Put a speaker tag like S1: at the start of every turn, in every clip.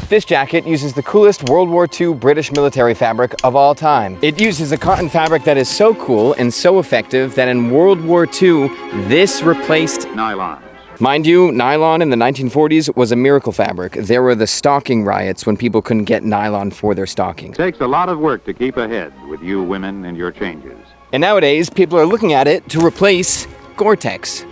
S1: This jacket uses the coolest World War II British military fabric of all time. It uses a cotton fabric that is so cool and so effective that in World War II, this replaced
S2: nylon.
S1: Mind you, nylon in the 1940s was a miracle fabric. There were the stocking riots when people couldn't get nylon for their stockings.
S2: It takes a lot of work to keep ahead with you women and your changes.
S1: And nowadays, people are looking at it to replace Gore-Tex.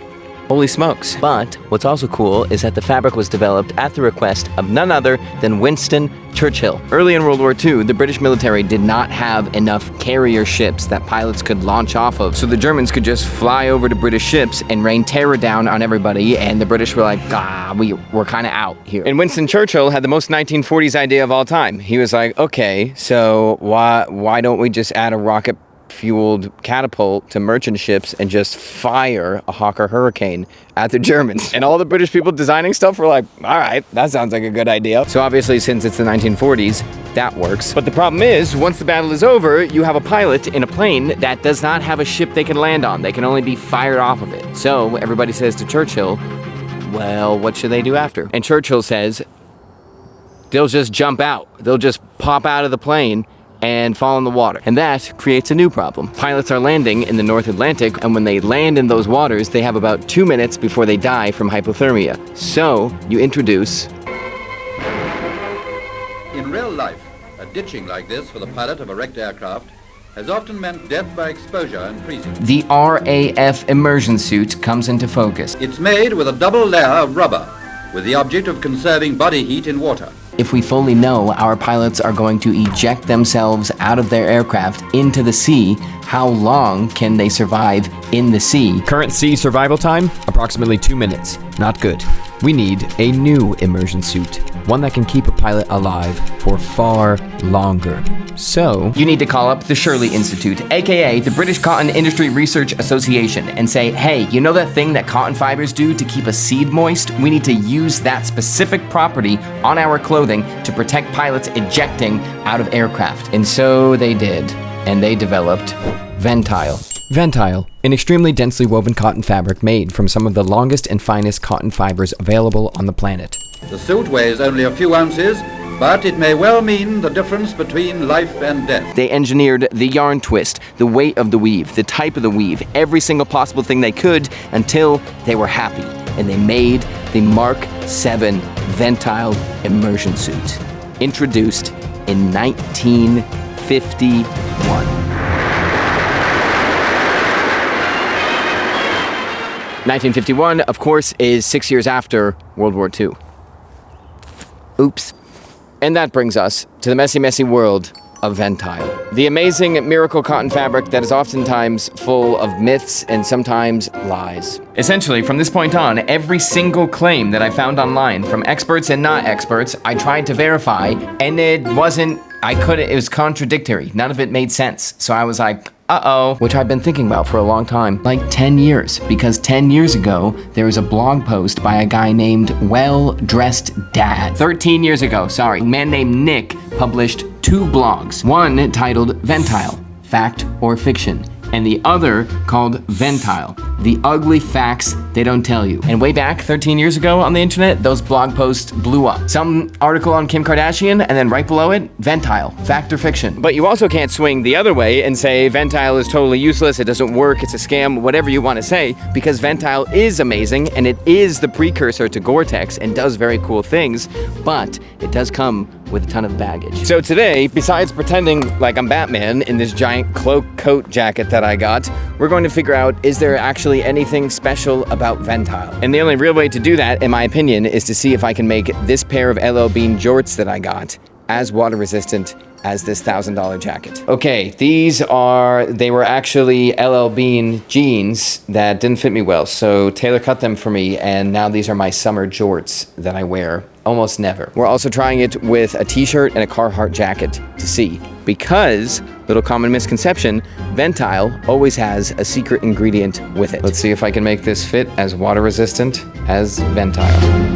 S1: Holy smokes. But what's also cool is that the fabric was developed at the request of none other than Winston Churchill. Early in World War II, the British military did not have enough carrier ships that pilots could launch off of, so the Germans could just fly over to British ships and rain terror down on everybody, and the British were like, we're kind of out here. And Winston Churchill had the most 1940s idea of all time. He was like, okay, so why don't we just add a rocket-fueled catapult to merchant ships and just fire a Hawker Hurricane at the Germans? And all the British people designing stuff were like, all right, that sounds like a good idea. So obviously, since it's the 1940s, that works. But the problem is, once the battle is over, you have a pilot in a plane that does not have a ship they can land on. They can only be fired off of it. So everybody says to Churchill, well, what should they do after? And Churchill says, they'll just jump out. They'll just pop out of the plane and fall in the water. And that creates a new problem. Pilots are landing in the North Atlantic, and when they land in those waters, they have about 2 minutes before they die from hypothermia. So you introduce...
S3: In real life, a ditching like this for the pilot of a wrecked aircraft has often meant death by exposure and freezing.
S1: The RAF immersion suit comes into focus.
S3: It's made with a double layer of rubber, with the object of conserving body heat in water.
S1: If we fully know our pilots are going to eject themselves out of their aircraft into the sea, how long can they survive in the sea?
S4: Current sea survival time, approximately 2 minutes. Not good. We need a new immersion suit, one that can keep a pilot alive for far longer. So,
S1: you need to call up the Shirley Institute, aka the British Cotton Industry Research Association, and say, hey, you know that thing that cotton fibers do to keep a seed moist? We need to use that specific property on our clothing to protect pilots ejecting out of aircraft. And so they did, and they developed Ventile.
S4: Ventile, an extremely densely woven cotton fabric made from some of the longest and finest cotton fibers available on the planet.
S3: The suit weighs only a few ounces, but it may well mean the difference between life and death.
S1: They engineered the yarn twist, the weight of the weave, the type of the weave, every single possible thing they could until they were happy. And they made the Mark 7 Ventile immersion suit, introduced in 1951. 1951, of course, is 6 years after World War II. Oops. And that brings us to the messy, messy world of Ventile. The amazing miracle cotton fabric that is oftentimes full of myths and sometimes lies. Essentially, from this point on, every single claim that I found online from experts and not experts, I tried to verify, and it was contradictory. None of it made sense. So I was like, uh-oh, which I've been thinking about for a long time, like 10 years, because 10 years ago, there was a blog post by a guy named Well-Dressed Dad. 13 years ago, sorry, a man named Nick published 2 blogs, one titled Ventile, Fact or Fiction, and the other called Ventile, The Ugly Facts They Don't Tell You. And way back 13 years ago on the internet, those blog posts blew up. Some article on Kim Kardashian, and then right below it, Ventile, Fact or Fiction. But you also can't swing the other way and say Ventile is totally useless, it doesn't work, it's a scam, whatever you want to say, because Ventile is amazing, and it is the precursor to Gore-Tex and does very cool things, but it does come with a ton of baggage. So today, besides pretending like I'm Batman in this giant cloak coat jacket that I got, we're going to figure out, is there actually anything special about Ventile? And the only real way to do that, in my opinion, is to see if I can make this pair of LL Bean jorts that I got as water resistant as this $1,000 jacket. Okay, they were actually LL Bean jeans that didn't fit me well, so Taylor cut them for me, and now these are my summer jorts that I wear almost never. We're also trying it with a t-shirt and a Carhartt jacket to see, because, little common misconception, Ventile always has a secret ingredient with it. Let's see if I can make this fit as water resistant as Ventile.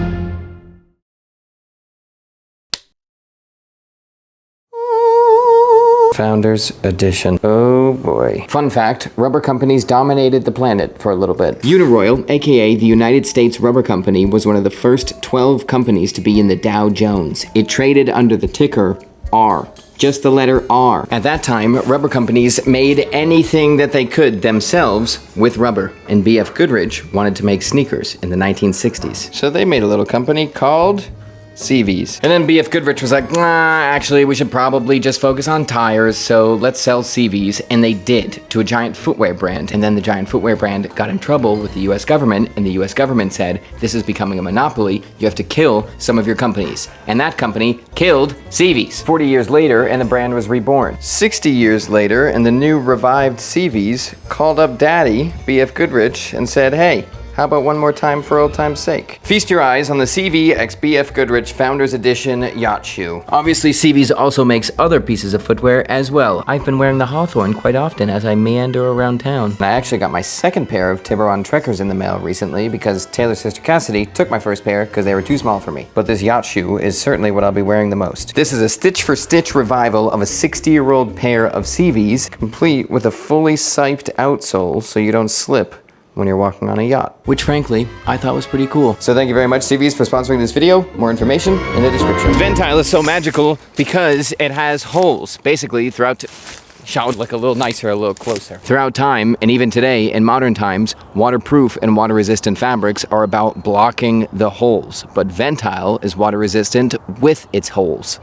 S1: Founders Edition. Oh boy. Fun fact, rubber companies dominated the planet for a little bit. Uniroyal, aka the United States Rubber Company, was one of the first 12 companies to be in the Dow Jones. It traded under the ticker R. Just the letter R. At that time, rubber companies made anything that they could themselves with rubber. And B.F. Goodrich wanted to make sneakers in the 1960s. So they made a little company called CVs. And then B.F. Goodrich was like, nah, actually, we should probably just focus on tires, so let's sell CVs. And they did, to a giant footwear brand. And then the giant footwear brand got in trouble with the US government, and the US government said, this is becoming a monopoly, you have to kill some of your companies. And that company killed CVs. 40 years later, and the brand was reborn. 60 years later, and the new revived CVs called up Daddy, B.F. Goodrich, and said, hey, how about one more time for old time's sake? Feast your eyes on the CV x B.F. Goodrich Founders Edition yacht shoe. Obviously, CVs also makes other pieces of footwear as well. I've been wearing the Hawthorne quite often as I meander around town. I actually got my second pair of Tiburon Trekkers in the mail recently because Taylor's sister Cassidy took my first pair because they were too small for me. But this yacht shoe is certainly what I'll be wearing the most. This is a stitch-for-stitch revival of a 60-year-old pair of CVs, complete with a fully siped outsole so you don't slip when you're walking on a yacht. Which frankly, I thought was pretty cool. So thank you very much, CVs, for sponsoring this video. More information in the description. Ventile is so magical because it has holes, basically, throughout shall look a little nicer, a little closer. Throughout time, and even today, in modern times, waterproof and water-resistant fabrics are about blocking the holes. But Ventile is water-resistant with its holes.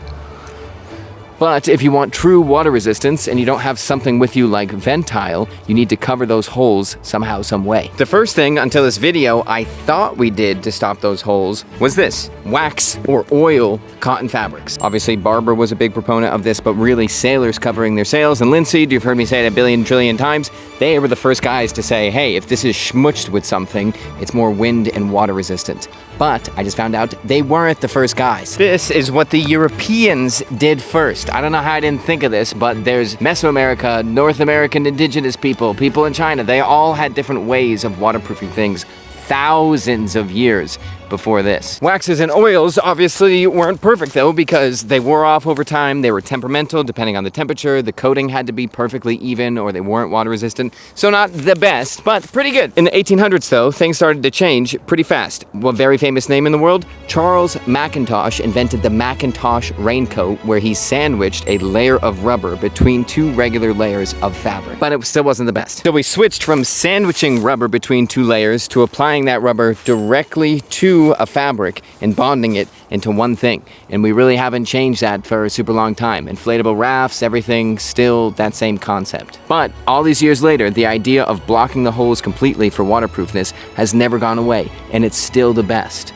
S1: But if you want true water resistance and you don't have something with you like Ventile, you need to cover those holes somehow, some way. The first thing until this video I thought we did to stop those holes was this: wax or oil cotton fabrics. Obviously Barbour was a big proponent of this, but really sailors covering their sails, and Linseed, you've heard me say it a billion trillion times, they were the first guys to say, hey, if this is schmutzed with something, it's more wind and water resistant. But I just found out they weren't the first guys. This is what the Europeans did first. I don't know how I didn't think of this, but there's Mesoamerica, North American indigenous people, people in China. They all had different ways of waterproofing things thousands of years before this. Waxes and oils obviously weren't perfect though, because they wore off over time. They were temperamental depending on the temperature. The coating had to be perfectly even or they weren't water resistant. So not the best, but pretty good. In the 1800s though, things started to change pretty fast. One very famous name in the world, Charles Mackintosh invented the Mackintosh raincoat, where he sandwiched a layer of rubber between two regular layers of fabric. But it still wasn't the best. So we switched from sandwiching rubber between two layers to applying that rubber directly to a fabric and bonding it into one thing. And we really haven't changed that for a super long time. Inflatable rafts, everything, still that same concept. But all these years later, the idea of blocking the holes completely for waterproofness has never gone away, and it's still the best.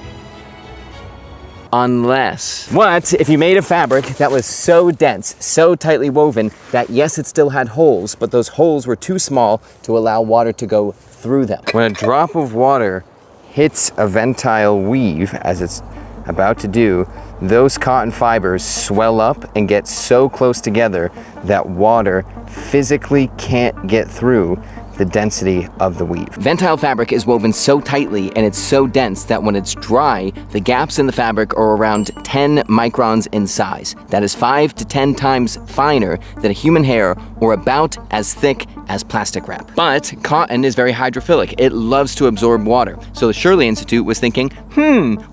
S1: Unless, what if you made a fabric that was so dense, so tightly woven, that yes, it still had holes, but those holes were too small to allow water to go through them. When a drop of water hits a Ventile weave, as it's about to do, those cotton fibers swell up and get so close together that water physically can't get through the density of the weave. Ventile fabric is woven so tightly and it's so dense that when it's dry, the gaps in the fabric are around 10 microns in size. That is 5 to 10 times finer than a human hair, or about as thick as plastic wrap. But cotton is very hydrophilic. It loves to absorb water. So the Shirley Institute was thinking,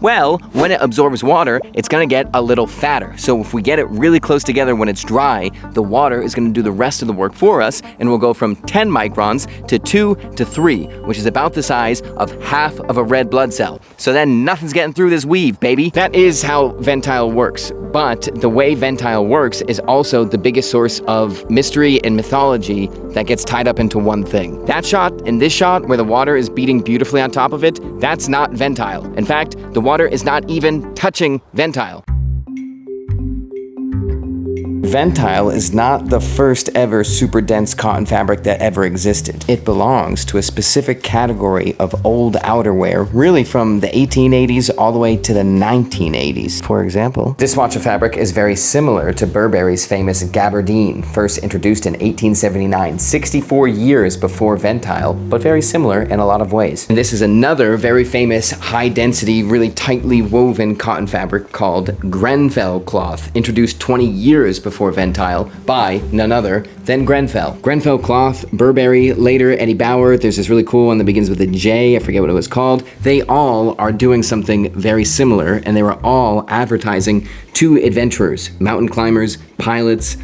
S1: well, when it absorbs water, it's gonna get a little fatter. So if we get it really close together when it's dry, the water is gonna do the rest of the work for us, and we'll go from 10 microns to 2 to 3, which is about the size of half of a red blood cell. So then nothing's getting through this weave, baby. That is how Ventile works. But the way Ventile works is also the biggest source of mystery and mythology that gets tied up into one thing. That shot and this shot where the water is beating beautifully on top of it, that's not Ventile. In fact, the water is not even touching Ventile. Ventile is not the first ever super dense cotton fabric that ever existed. It belongs to a specific category of old outerwear, really from the 1880s all the way to the 1980s. For example, dishwasher fabric is very similar to Burberry's famous gabardine, first introduced in 1879, 64 years before Ventile, but very similar in a lot of ways. And this is another very famous high density, really tightly woven cotton fabric called Grenfell cloth, introduced 20 years before before Ventile by none other than Grenfell. Grenfell cloth, Burberry, later Eddie Bauer. There's this really cool one that begins with a J. I forget what it was called. They all are doing something very similar, and they were all advertising to adventurers, mountain climbers, pilots,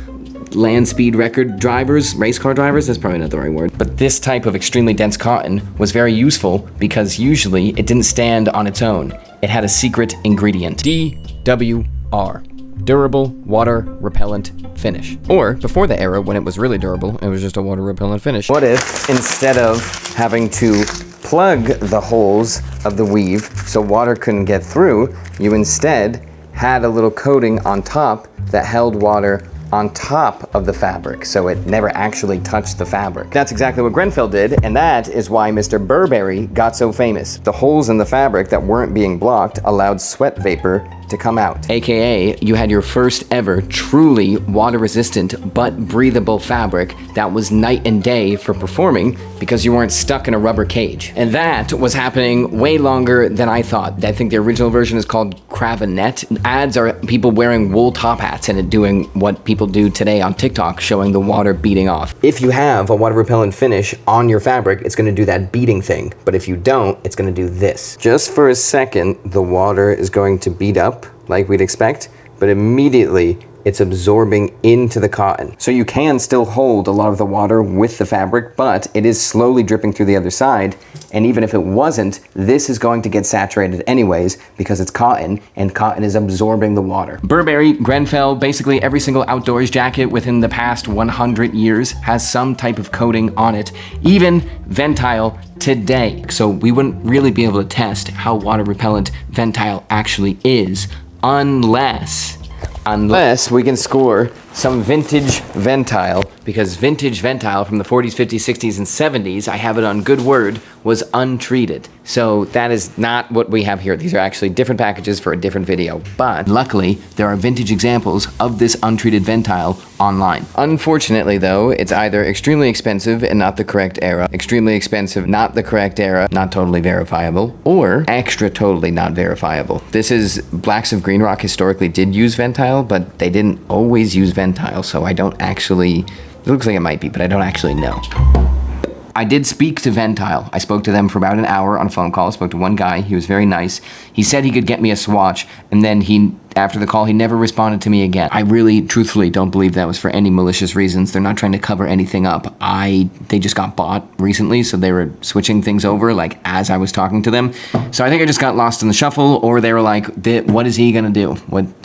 S1: land speed record drivers, race car drivers, that's probably not the right word. But this type of extremely dense cotton was very useful because usually it didn't stand on its own. It had a secret ingredient. DWR. Durable water repellent finish. Or before the era when it was really durable, it was just a water repellent finish. What if instead of having to plug the holes of the weave so water couldn't get through, you instead had a little coating on top that held water on top of the fabric, so it never actually touched the fabric. That's exactly what Grenfell did, and that is why Mr. Burberry got so famous. The holes in the fabric that weren't being blocked allowed sweat vapor to come out. AKA, you had your first ever truly water-resistant but breathable fabric that was night and day for performing because you weren't stuck in a rubber cage. And that was happening way longer than I thought. I think the original version is called cravenette. Ads are people wearing wool top hats and it doing what people do today on TikTok, showing the water beating off. If you have a water repellent finish on your fabric, it's gonna do that beating thing. But if you don't, it's gonna do this. Just for a second, the water is going to beat up like we'd expect, but immediately it's absorbing into the cotton. So you can still hold a lot of the water with the fabric, but it is slowly dripping through the other side. And even if it wasn't, this is going to get saturated anyways because it's cotton and cotton is absorbing the water. Burberry, Grenfell, basically every single outdoors jacket within the past 100 years has some type of coating on it, even Ventile today. So we wouldn't really be able to test how water repellent Ventile actually is unless we can score some vintage Ventile, because vintage Ventile from the 40s, 50s, 60s, and 70s, I have it on good word, was untreated. So that is not what we have here. These are actually different packages for a different video. But luckily, there are vintage examples of this untreated Ventile online. Unfortunately though, it's either extremely expensive and not the correct era, extremely expensive, not the correct era, not totally verifiable, or extra totally not verifiable. This is Blacks of Green Rock historically did use Ventile, but they didn't always use Ventile, so I don't actually, it looks like it might be, but I don't actually know. I did speak to Ventile. I spoke to them for about an hour on a phone call. I spoke to one guy. He was very nice. He said he could get me a swatch, and then after the call, he never responded to me again. I really, truthfully, don't believe that was for any malicious reasons. They're not trying to cover anything up. They just got bought recently, so they were switching things over, like, as I was talking to them. So I think I just got lost in the shuffle, or they were like, what is he gonna do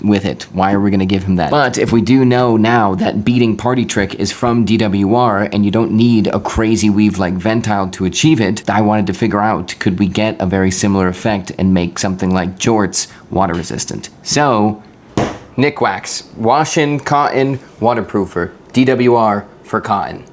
S1: with it? Why are we gonna give him that? But if we do know now that beating party trick is from DWR, and you don't need a crazy weave like Ventile to achieve it, I wanted to figure out, could we get a very similar effect and make something like jorts water resistant? So, Nick Wax, wash-in cotton waterproofer, DWR for cotton.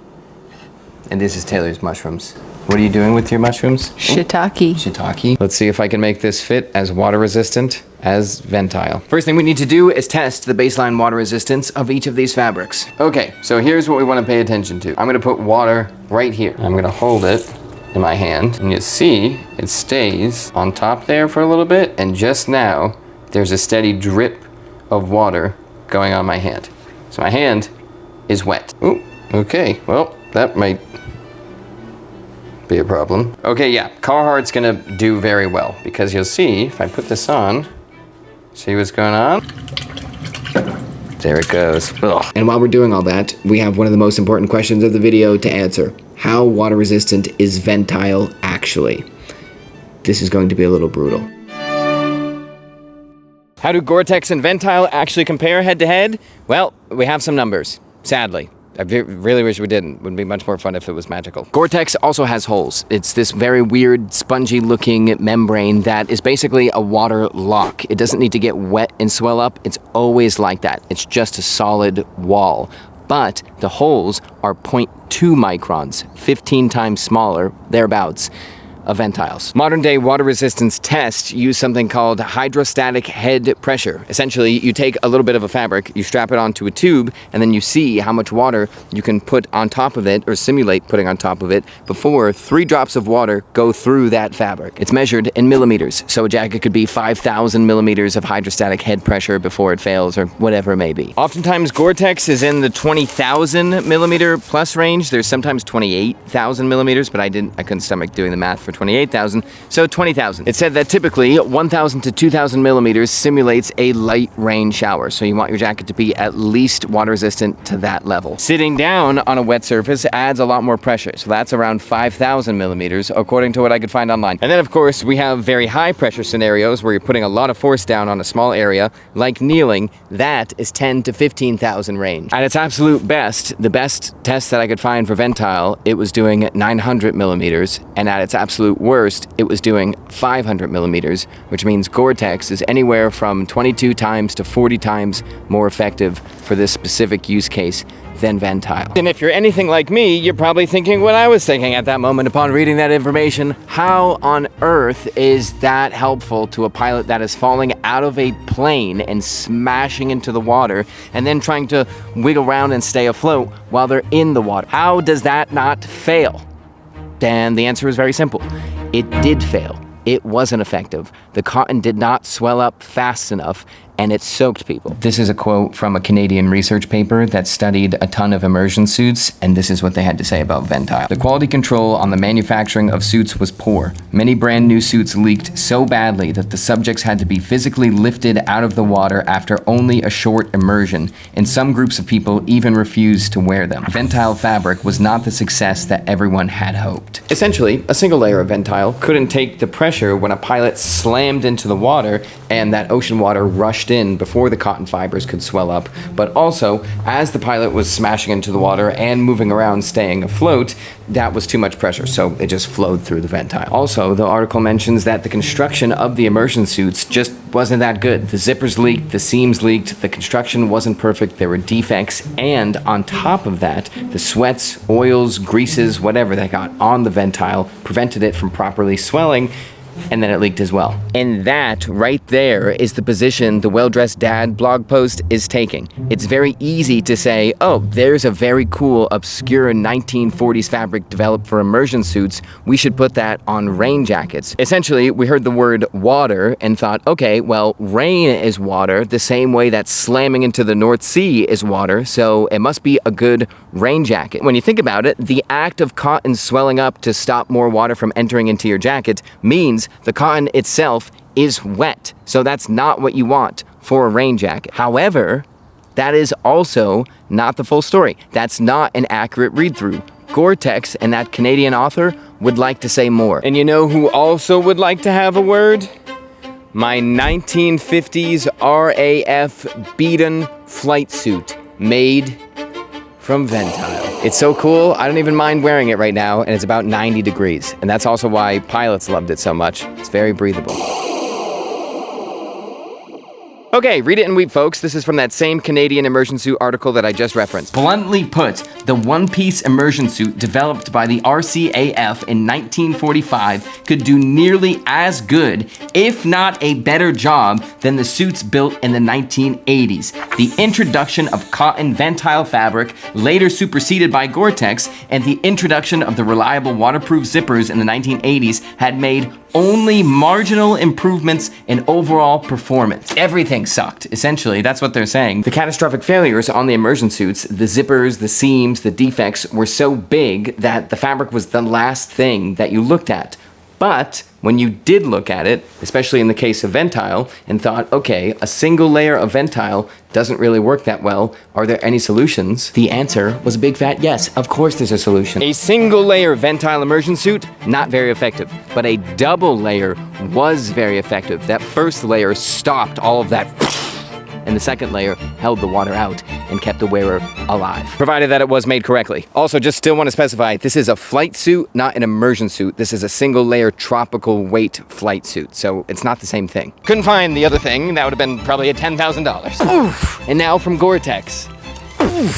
S1: And this is Taylor's mushrooms. What are you doing with your mushrooms?
S5: Shiitake.
S1: Shiitake. Let's see if I can make this fit as water resistant as Ventile. First thing we need to do is test the baseline water resistance of each of these fabrics. Okay, so here's what we want to pay attention to. I'm gonna put water right here. I'm gonna hold it in my hand, and you see it stays on top there for a little bit, and just now there's a steady drip of water going on my hand. So my hand is wet. Ooh, okay, well, that might be a problem. Okay, yeah, Carhartt's gonna do very well, because you'll see, if I put this on, see what's going on? There it goes. Ugh. And while we're doing all that, we have one of the most important questions of the video to answer. How water resistant is Ventile actually? This is going to be a little brutal. How do Gore-Tex and Ventile actually compare head to head? Well, we have some numbers, sadly. I really wish we didn't. It would be much more fun if it was magical. Gore-Tex also has holes. It's this very weird, spongy-looking membrane that is basically a water lock. It doesn't need to get wet and swell up. It's always like that. It's just a solid wall. But the holes are 0.2 microns, 15 times smaller, thereabouts. of Ventiles. Modern day water resistance tests use something called hydrostatic head pressure. Essentially, you take a little bit of a fabric, you strap it onto a tube, and then you see how much water you can put on top of it, or simulate putting on top of it, before 3 drops of water go through that fabric. It's measured in millimeters, so a jacket could be 5,000 millimeters of hydrostatic head pressure before it fails, or whatever it may be. Oftentimes, Gore-Tex is in the 20,000 millimeter plus range. There's sometimes 28,000 millimeters, but I couldn't stomach doing the math for 28,000, so 20,000. It said that typically 1,000 to 2,000 millimeters simulates a light rain shower, so you want your jacket to be at least water resistant to that level. Sitting down on a wet surface adds a lot more pressure, so that's around 5,000 millimeters, according to what I could find online. And then, of course, we have very high pressure scenarios where you're putting a lot of force down on a small area, like kneeling. That is 10 to 15,000 range. At its absolute best, the best test that I could find for Ventile, it was doing 900 millimeters, and at its absolute worst, it was doing 500 millimeters, which means Gore-Tex is anywhere from 22 times to 40 times more effective for this specific use case than Ventile. And if you're anything like me, you're probably thinking what I was thinking at that moment upon reading that information. How on earth is that helpful to a pilot that is falling out of a plane and smashing into the water and then trying to wiggle around and stay afloat while they're in the water? How does that not fail? And the answer is very simple. It did fail. It wasn't effective. The cotton did not swell up fast enough, and it soaked people. This is a quote from a Canadian research paper that studied a ton of immersion suits, and this is what they had to say about Ventile. The quality control on the manufacturing of suits was poor. Many brand new suits leaked so badly that the subjects had to be physically lifted out of the water after only a short immersion, and some groups of people even refused to wear them. Ventile fabric was not the success that everyone had hoped. Essentially, a single layer of Ventile couldn't take the pressure when a pilot slammed into the water and that ocean water rushed in before the cotton fibers could swell up, but also as the pilot was smashing into the water and moving around staying afloat, that was too much pressure, so it just flowed through the Ventile. Also, the article mentions that the construction of the immersion suits just wasn't that good. The zippers leaked, the seams leaked, the construction wasn't perfect, there were defects, and on top of that, the sweats, oils, greases, whatever that got on the Ventile prevented it from properly swelling, and then it leaked as well. And that right there is the position the Well-Dressed Dad blog post is taking. It's very easy to say, oh, there's a very cool, obscure 1940s fabric developed for immersion suits. We should put that on rain jackets. Essentially, we heard the word water and thought, okay, well, rain is water the same way that slamming into the North Sea is water, so it must be a good rain jacket. When you think about it, the act of cotton swelling up to stop more water from entering into your jacket means the cotton itself is wet, so that's not what you want for a rain jacket. However, that is also not the full story. That's not an accurate read-through. Gore-Tex and that Canadian author would like to say more. And you know who also would like to have a word? My 1950s RAF Beaton flight suit made from Ventile. It's so cool, I don't even mind wearing it right now, and it's about 90 degrees. And that's also why pilots loved it so much. It's very breathable. Okay, read it and weep, folks. This is from that same Canadian immersion suit article that I just referenced. Bluntly put, the one-piece immersion suit developed by the RCAF in 1945 could do nearly as good, if not a better job, than the suits built in the 1980s. The introduction of cotton Ventile fabric, later superseded by Gore-Tex, and the introduction of the reliable waterproof zippers in the 1980s had made only marginal improvements in overall performance. Everything sucked, essentially, that's what they're saying. The catastrophic failures on the immersion suits, the zippers, the seams, the defects were so big that the fabric was the last thing that you looked at. But when you did look at it, especially in the case of Ventile, and thought, okay, a single layer of Ventile doesn't really work that well, are there any solutions? The answer was a big fat yes, of course there's a solution. A single layer Ventile immersion suit, not very effective, but a double layer was very effective. That first layer stopped all of that, and the second layer held the water out and kept the wearer alive, provided that it was made correctly. Also, just still want to specify, this is a flight suit, not an immersion suit. This is a single layer tropical weight flight suit, so it's not the same thing. Couldn't find the other thing. That would have been probably $10,000. Oof. And now from Gore-Tex.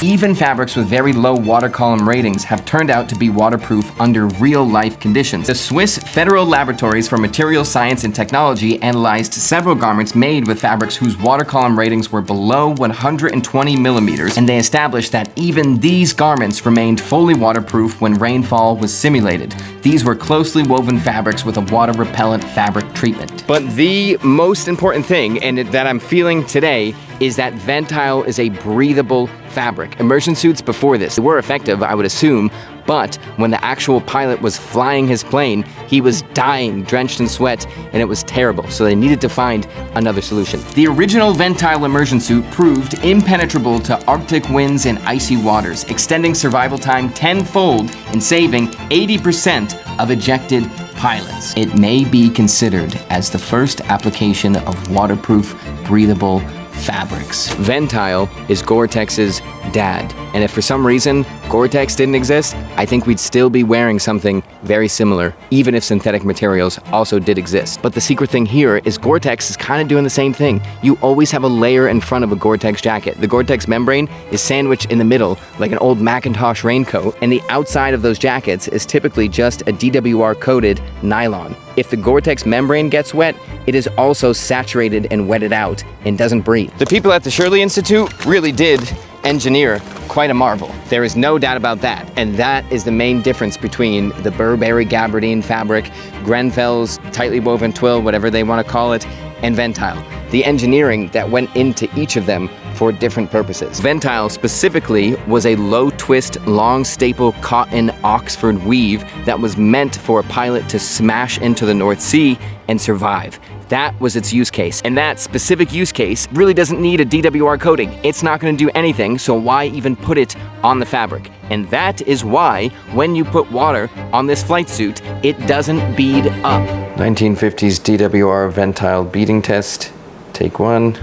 S1: Even fabrics with very low water column ratings have turned out to be waterproof under real-life conditions. The Swiss Federal Laboratories for Materials Science and Technology analyzed several garments made with fabrics whose water column ratings were below 120 millimeters, and they established that even these garments remained fully waterproof when rainfall was simulated. These were closely woven fabrics with a water-repellent fabric treatment. But the most important thing, and that I'm feeling today, is that Ventile is a breathable fabric. Immersion suits before this were effective, I would assume, but when the actual pilot was flying his plane, he was dying, drenched in sweat, and it was terrible, so they needed to find another solution. The original Ventile immersion suit proved impenetrable to Arctic winds and icy waters, extending survival time tenfold and saving 80% of ejected pilots. It may be considered as the first application of waterproof, breathable fabrics. Ventile is Gore-Tex's dad, and if for some reason Gore-Tex didn't exist, I think we'd still be wearing something very similar, even if synthetic materials also did exist. But the secret thing here is Gore-Tex is kind of doing the same thing. You always have a layer in front of a Gore-Tex jacket. The Gore-Tex membrane is sandwiched in the middle like an old Macintosh raincoat, and the outside of those jackets is typically just a DWR-coated nylon. If the Gore-Tex membrane gets wet, it is also saturated and wetted out and doesn't breathe. The people at the Shirley Institute really did engineer quite a marvel. There is no doubt about that, and that is the main difference between the Burberry gabardine fabric, Grenfell's tightly woven twill, whatever they want to call it, and Ventile. The engineering that went into each of them for different purposes. Ventile specifically was a low-twist, long-staple cotton Oxford weave that was meant for a pilot to smash into the North Sea and survive. That was its use case, and that specific use case really doesn't need a DWR coating. It's not going to do anything, so why even put it on the fabric? And that is why, when you put water on this flight suit, it doesn't bead up. 1950s DWR Ventile beading test, take one.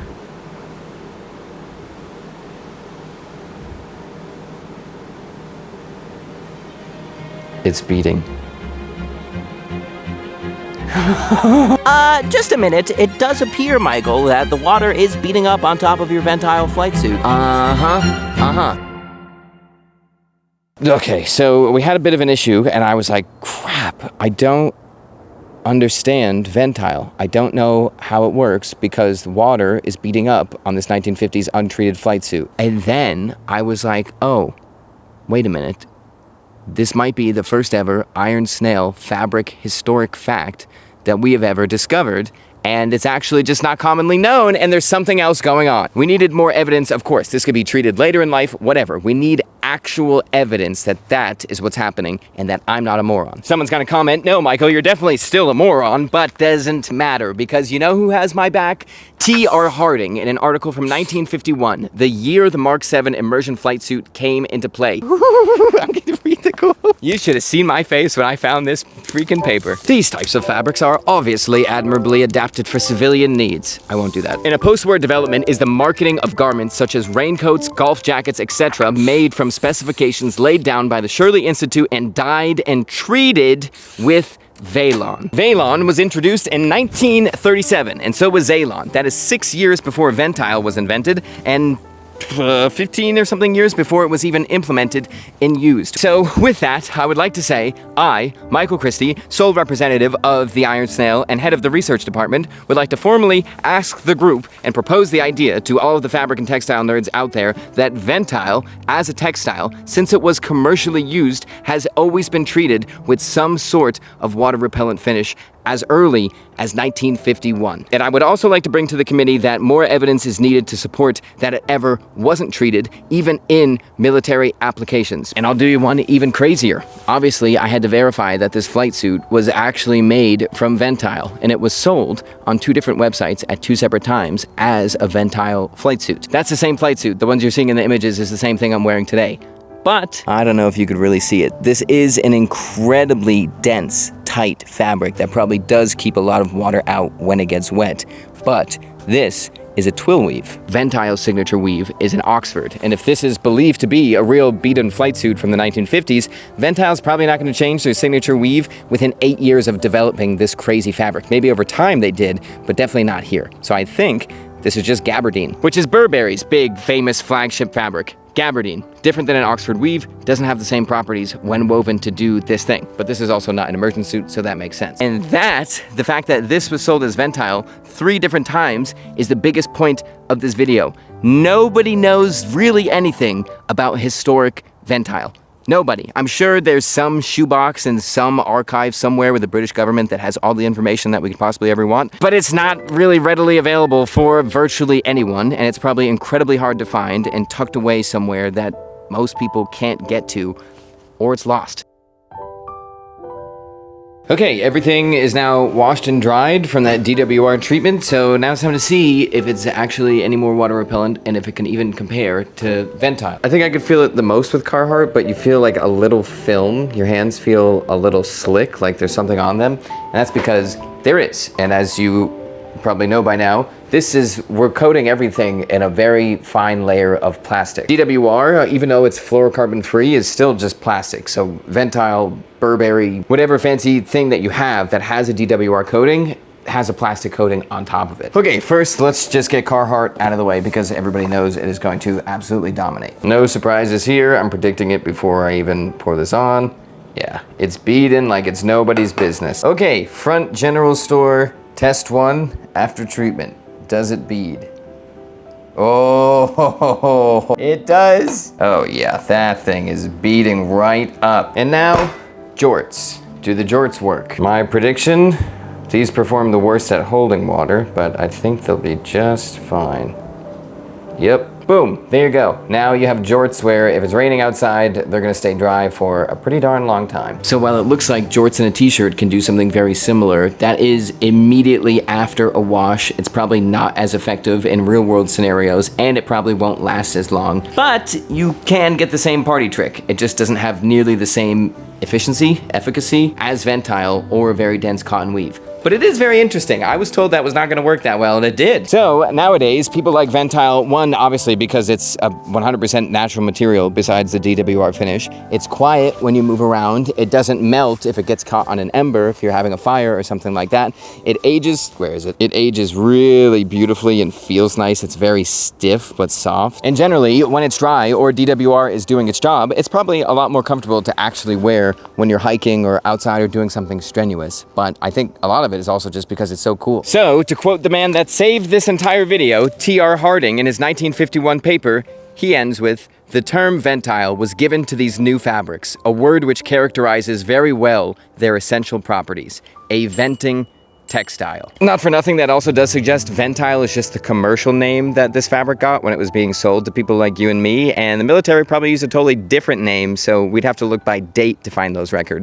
S1: It's beading.
S5: Just a minute. It does appear, Michael, that the water is beating up on top of your Ventile flight suit.
S1: Okay, so we had a bit of an issue, and I was like, crap, I don't understand Ventile. I don't know how it works because the water is beating up on this 1950s untreated flight suit. And then I was like, oh, wait a minute. This might be the first ever Iron Snail fabric historic fact that we have ever discovered, and it's actually just not commonly known, and there's something else going on. We needed more evidence. Of course, this could be treated later in life, whatever. We need actual evidence that that is what's happening and that I'm not a moron. Someone's gonna comment, no, Michael, you're definitely still a moron, but doesn't matter, because you know who has my back? T.R. Harding, in an article from 1951, the year the Mark 7 immersion flight suit came into play. I'm gonna read the quote. You should have seen my face when I found this freaking paper. These types of fabrics are obviously admirably adapted for civilian needs. I won't do that. In a post-war development is the marketing of garments such as raincoats, golf jackets, etc., made from specifications laid down by the Shirley Institute and dyed and treated with Veilon. Veilon was introduced in 1937, and so was Zaylon. That is 6 years before Ventile was invented, and 15 or something years before it was even implemented and used. So with that, I would like to say, I, Michael Christie, sole representative of the Iron Snail and head of the research department, would like to formally ask the group and propose the idea to all of the fabric and textile nerds out there that Ventile, as a textile, since it was commercially used, has always been treated with some sort of water-repellent finish as early as 1951. And I would also like to bring to the committee that more evidence is needed to support that it ever wasn't treated, even in military applications. And I'll do you one even crazier. Obviously, I had to verify that this flight suit was actually made from Ventile, and it was sold on 2 different websites at 2 separate times as a Ventile flight suit. That's the same flight suit. The ones you're seeing in the images is the same thing I'm wearing today. But I don't know if you could really see it. This is an incredibly dense, tight fabric that probably does keep a lot of water out when it gets wet. But this is a twill weave. Ventile's signature weave is an Oxford, and if this is believed to be a real beat-in flight suit from the 1950s, Ventile's probably not going to change their signature weave within 8 years of developing this crazy fabric. Maybe over time they did, but definitely not here. So I think This is just gabardine, which is Burberry's big, famous flagship fabric. Gabardine, different than an Oxford weave, doesn't have the same properties when woven to do this thing. But this is also not an immersion suit, so that makes sense. And that, the fact that this was sold as Ventile 3 different times, is the biggest point of this video. Nobody knows really anything about historic Ventile. Nobody. I'm sure there's some shoebox in some archive somewhere with the British government that has all the information that we could possibly ever want, but it's not really readily available for virtually anyone, and it's probably incredibly hard to find and tucked away somewhere that most people can't get to, or it's lost. Okay, everything is now washed and dried from that DWR treatment, so now it's time to see if it's actually any more water repellent and if it can even compare to Ventile. I think I could feel it the most with Carhartt, but you feel like a little film. Your hands feel a little slick, like there's something on them, and that's because there is. And as you probably know by now, we're coating everything in a very fine layer of plastic. DWR, even though it's fluorocarbon free, is still just plastic. So Ventile, Burberry, whatever fancy thing that you have that has a DWR coating, has a plastic coating on top of it. Okay, first let's just get Carhartt out of the way because everybody knows it is going to absolutely dominate. No surprises here, I'm predicting it before I even pour this on. Yeah, it's beading like it's nobody's business. Okay, front general store, test 1 after treatment. Does it bead? Oh, it does. Oh yeah, that thing is beading right up. And now, jorts. Do the jorts work? My prediction, these perform the worst at holding water, but I think they'll be just fine. Yep. Boom, there you go. Now you have jorts where if it's raining outside, they're gonna stay dry for a pretty darn long time. So while it looks like jorts in a t-shirt can do something very similar, that is immediately after a wash. It's probably not as effective in real world scenarios, and it probably won't last as long. But you can get the same party trick. It just doesn't have nearly the same efficacy as Ventile or a very dense cotton weave. But it is very interesting. I was told that was not gonna work that well, and it did. So nowadays, people like Ventile, one, obviously because it's a 100% natural material besides the DWR finish. It's quiet when you move around. It doesn't melt if it gets caught on an ember, if you're having a fire or something like that. It ages, where is it? It ages really beautifully and feels nice. It's very stiff but soft. And generally, when it's dry or DWR is doing its job, it's probably a lot more comfortable to actually wear when you're hiking or outside or doing something strenuous. But I think a lot of it is also just because it's so cool. So, to quote the man that saved this entire video, T.R. Harding, in his 1951 paper, he ends with, "The term Ventile was given to these new fabrics, a word which characterizes very well their essential properties, a venting textile." Not for nothing, that also does suggest Ventile is just the commercial name that this fabric got when it was being sold to people like you and me, and the military probably used a totally different name, so we'd have to look by date to find those records.